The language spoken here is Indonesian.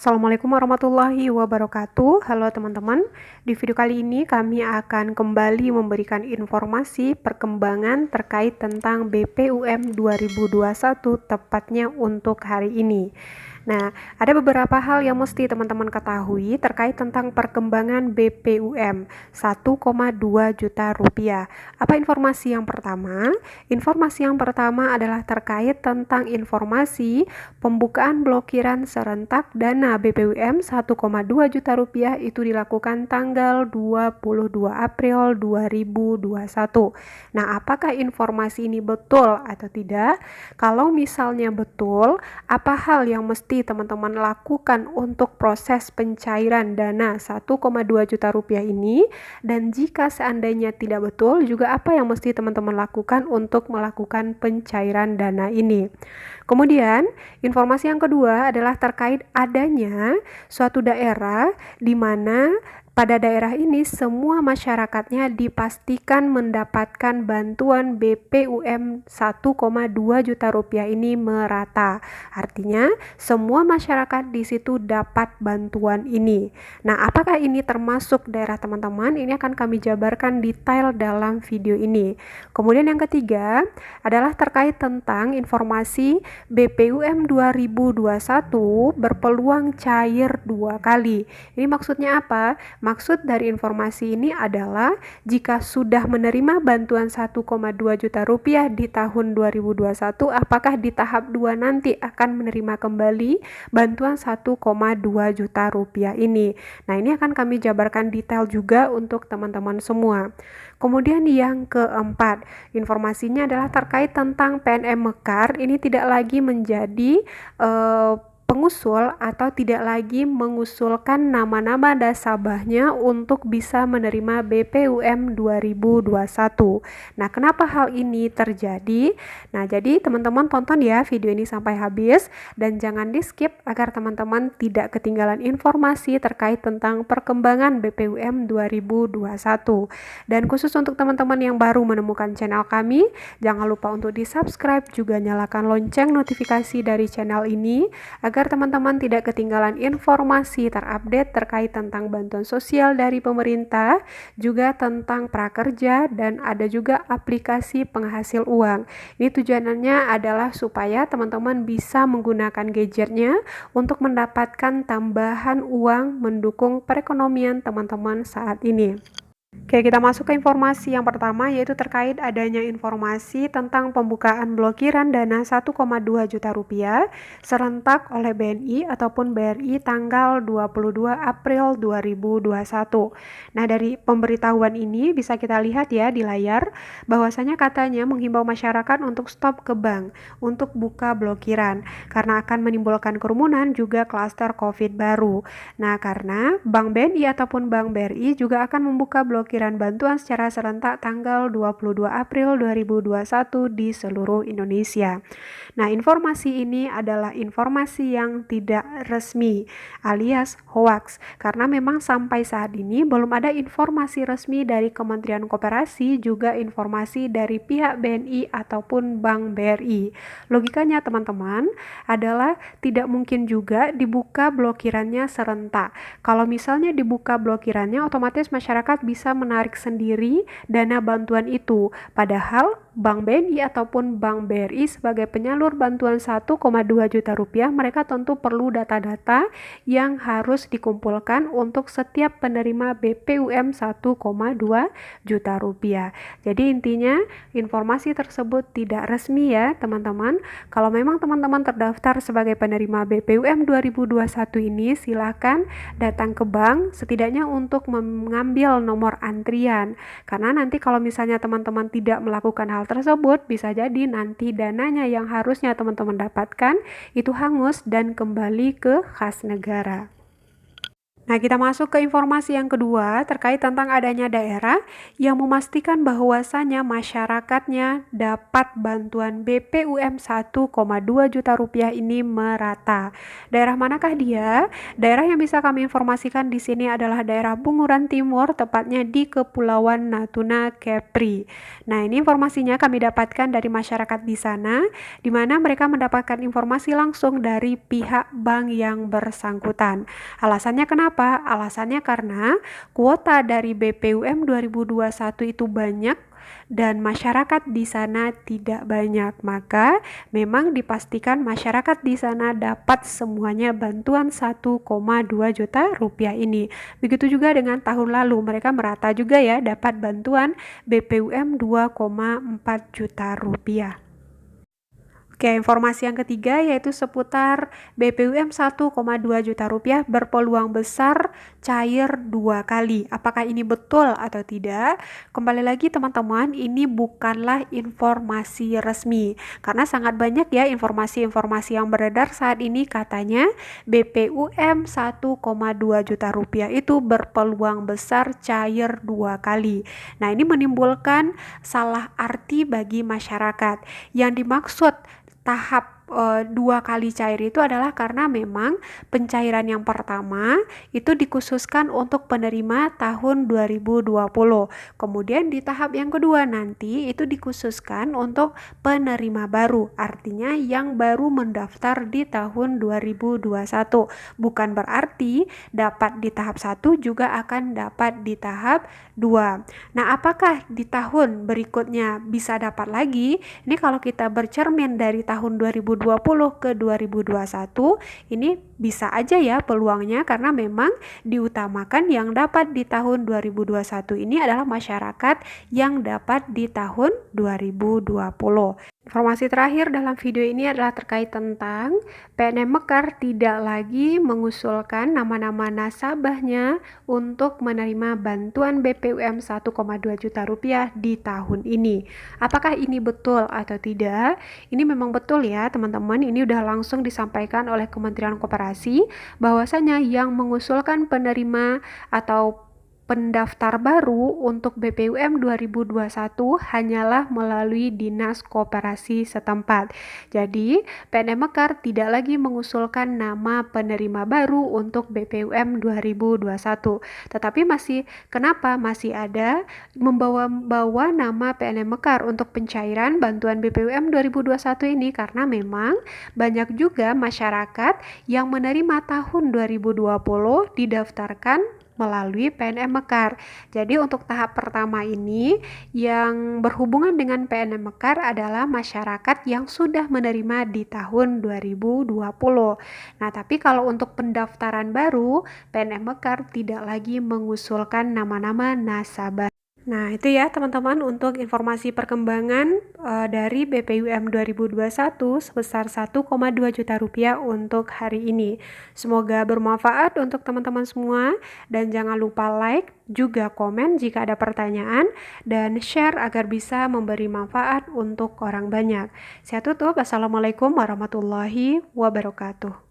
Assalamualaikum warahmatullahi wabarakatuh. Halo teman-teman, di video kali ini kami akan kembali memberikan informasi perkembangan terkait tentang BPUM 2021 tepatnya untuk hari ini. Nah, ada beberapa hal yang mesti teman-teman ketahui terkait tentang perkembangan BPUM 1,2 juta rupiah. Apa informasi yang pertama? Informasi yang pertama adalah terkait tentang informasi pembukaan blokiran serentak dana BPUM 1,2 juta rupiah itu dilakukan tanggal 22 April 2021. Nah, apakah informasi ini betul atau tidak? Kalau misalnya betul, apa hal yang mesti teman-teman lakukan untuk proses pencairan dana 1,2 juta rupiah ini? Dan jika seandainya tidak betul, juga apa yang mesti teman-teman lakukan untuk melakukan pencairan dana ini? Kemudian, informasi yang kedua adalah terkait adanya suatu daerah di mana pada daerah ini semua masyarakatnya dipastikan mendapatkan bantuan BPUM 1,2 juta rupiah ini merata. Artinya, semua masyarakat di situ dapat bantuan ini. Nah, apakah ini termasuk daerah teman-teman? Ini akan kami jabarkan detail dalam video ini. Kemudian yang ketiga adalah terkait tentang informasi BPUM 2021 berpeluang cair 2 kali. Ini maksudnya apa? Maksud dari informasi ini adalah jika sudah menerima bantuan 1,2 juta rupiah di tahun 2021, apakah di tahap 2 nanti akan menerima kembali bantuan 1,2 juta rupiah ini. Nah, ini akan kami jabarkan detail juga untuk teman-teman semua. Kemudian yang keempat, informasinya adalah terkait tentang PNM Mekar. Ini tidak lagi menjadi pengusul atau tidak lagi mengusulkan nama-nama nasabahnya untuk bisa menerima BPUM 2021. Nah, kenapa hal ini terjadi? Nah, jadi teman-teman tonton ya video ini sampai habis dan jangan di-skip agar teman-teman tidak ketinggalan informasi terkait tentang perkembangan BPUM 2021. Dan khusus untuk teman-teman yang baru menemukan channel kami, jangan lupa untuk di-subscribe juga nyalakan lonceng notifikasi dari channel ini agar teman-teman tidak ketinggalan informasi terupdate terkait tentang bantuan sosial dari pemerintah, juga tentang prakerja, dan ada juga aplikasi penghasil uang. Ini tujuannya adalah supaya teman-teman bisa menggunakan gadgetnya untuk mendapatkan tambahan uang mendukung perekonomian teman-teman saat ini. Oke, kita masuk ke informasi yang pertama, yaitu terkait adanya informasi tentang pembukaan blokiran dana 1,2 juta rupiah serentak oleh BNI ataupun BRI tanggal 22 April 2021. Nah, dari pemberitahuan ini bisa kita lihat ya di layar bahwasanya katanya menghimbau masyarakat untuk stop ke bank untuk buka blokiran karena akan menimbulkan kerumunan juga klaster COVID baru. Nah, karena Bank BNI ataupun Bank BRI juga akan membuka blokiran bantuan secara serentak tanggal 22 April 2021 di seluruh Indonesia. Nah, informasi ini adalah informasi yang tidak resmi alias hoax karena memang sampai saat ini belum ada informasi resmi dari Kementerian Koperasi juga informasi dari pihak BNI ataupun Bank BRI. Logikanya teman-teman adalah tidak mungkin juga dibuka blokirannya serentak. Kalau misalnya dibuka blokirannya, otomatis masyarakat bisa menarik sendiri dana bantuan itu. Padahal Bank BNI ataupun Bank BRI sebagai penyalur bantuan 1,2 juta rupiah, mereka tentu perlu data-data yang harus dikumpulkan untuk setiap penerima BPUM 1,2 juta rupiah. Jadi intinya informasi tersebut tidak resmi ya teman-teman. Kalau memang teman-teman terdaftar sebagai penerima BPUM 2021 ini, silakan datang ke bank setidaknya untuk mengambil nomor antrian. Karena nanti kalau misalnya teman-teman tidak melakukan hal tersebut, bisa jadi nanti dananya yang harusnya teman-teman dapatkan itu hangus dan kembali ke kas negara. Nah, kita masuk ke informasi yang kedua terkait tentang adanya daerah yang memastikan bahwasannya masyarakatnya dapat bantuan BPUM 1,2 juta rupiah ini merata. Daerah manakah dia? Daerah yang bisa kami informasikan di sini adalah daerah Bunguran Timur, tepatnya di Kepulauan Natuna Kepri. Nah, ini informasinya kami dapatkan dari masyarakat di sana, di mana mereka mendapatkan informasi langsung dari pihak bank yang bersangkutan. Alasannya kenapa? Alasannya karena kuota dari BPUM 2021 itu banyak dan masyarakat di sana tidak banyak. Maka memang dipastikan masyarakat di sana dapat semuanya bantuan 1,2 juta rupiah ini. Begitu juga dengan tahun lalu, mereka merata juga ya dapat bantuan BPUM 2,4 juta rupiah. Oke, informasi yang ketiga yaitu seputar BPUM 1,2 juta rupiah berpeluang besar cair 2 kali. Apakah ini betul atau tidak? Kembali lagi teman-teman, ini bukanlah informasi resmi. Karena sangat banyak ya informasi-informasi yang beredar saat ini, katanya BPUM 1,2 juta rupiah itu berpeluang besar cair 2 kali. Nah, ini menimbulkan salah arti bagi masyarakat. Yang dimaksud tahap 2 kali cair itu adalah karena memang pencairan yang pertama itu dikhususkan untuk penerima tahun 2020. Kemudian di tahap yang kedua nanti itu dikhususkan untuk penerima baru, artinya yang baru mendaftar di tahun 2021. Bukan berarti dapat di tahap 1 juga akan dapat di tahap 2. Nah, apakah di tahun berikutnya bisa dapat lagi? Ini kalau kita bercermin dari tahun 2020 ke 2021, ini bisa aja ya peluangnya, karena memang diutamakan yang dapat di tahun 2021 ini adalah masyarakat yang dapat di tahun 2020. Informasi terakhir dalam video ini adalah terkait tentang PNM Mekar tidak lagi mengusulkan nama-nama nasabahnya untuk menerima bantuan BPUM 1,2 juta rupiah di tahun ini. Apakah ini betul atau tidak? Ini memang betul ya teman-teman, ini udah langsung disampaikan oleh Kementerian Koperasi bahwasanya yang mengusulkan penerima atau pendaftar baru untuk BPUM 2021 hanyalah melalui Dinas Koperasi setempat. Jadi, PNM Mekar tidak lagi mengusulkan nama penerima baru untuk BPUM 2021. Tetapi kenapa masih ada membawa nama PNM Mekar untuk pencairan bantuan BPUM 2021 ini? Karena memang banyak juga masyarakat yang menerima tahun 2020 didaftarkan melalui PNM Mekar. Jadi untuk tahap pertama ini yang berhubungan dengan PNM Mekar adalah masyarakat yang sudah menerima di tahun 2020. Nah, tapi kalau untuk pendaftaran baru, PNM Mekar tidak lagi mengusulkan nama-nama nasabah. Nah, itu ya teman-teman untuk informasi perkembangan dari BPUM 2021 sebesar 1,2 juta rupiah untuk hari ini. Semoga bermanfaat untuk teman-teman semua, dan jangan lupa like, juga komen jika ada pertanyaan, dan share agar bisa memberi manfaat untuk orang banyak. Saya tutup. Assalamualaikum warahmatullahi wabarakatuh.